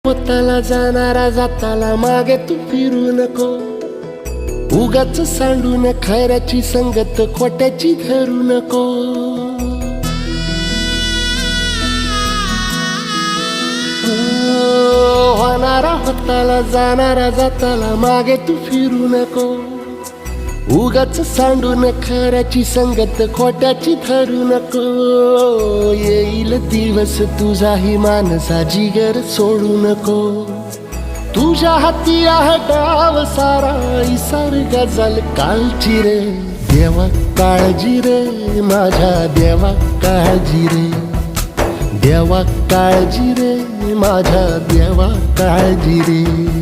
पोताला जाणारा जाताला मागे तू फिरू नको, उगाच सांडून खऱ्याची संगत खोट्याची धरू नको. होणारा होताला जाणारा जाताला मागे तू फिरू नको, उगाच सांडून खऱ्याची संगत खोट्याची धरू नको. येईल दिवस तुझाही मानसा जिगर सोडू नको, तुझ्या हाती आहे डाव सारा इसार गजल कालची रे. देवा काळजी रे माझ्या देवा काळजी रे, देवा काळजी रे माझ्या देवा काळजी रे.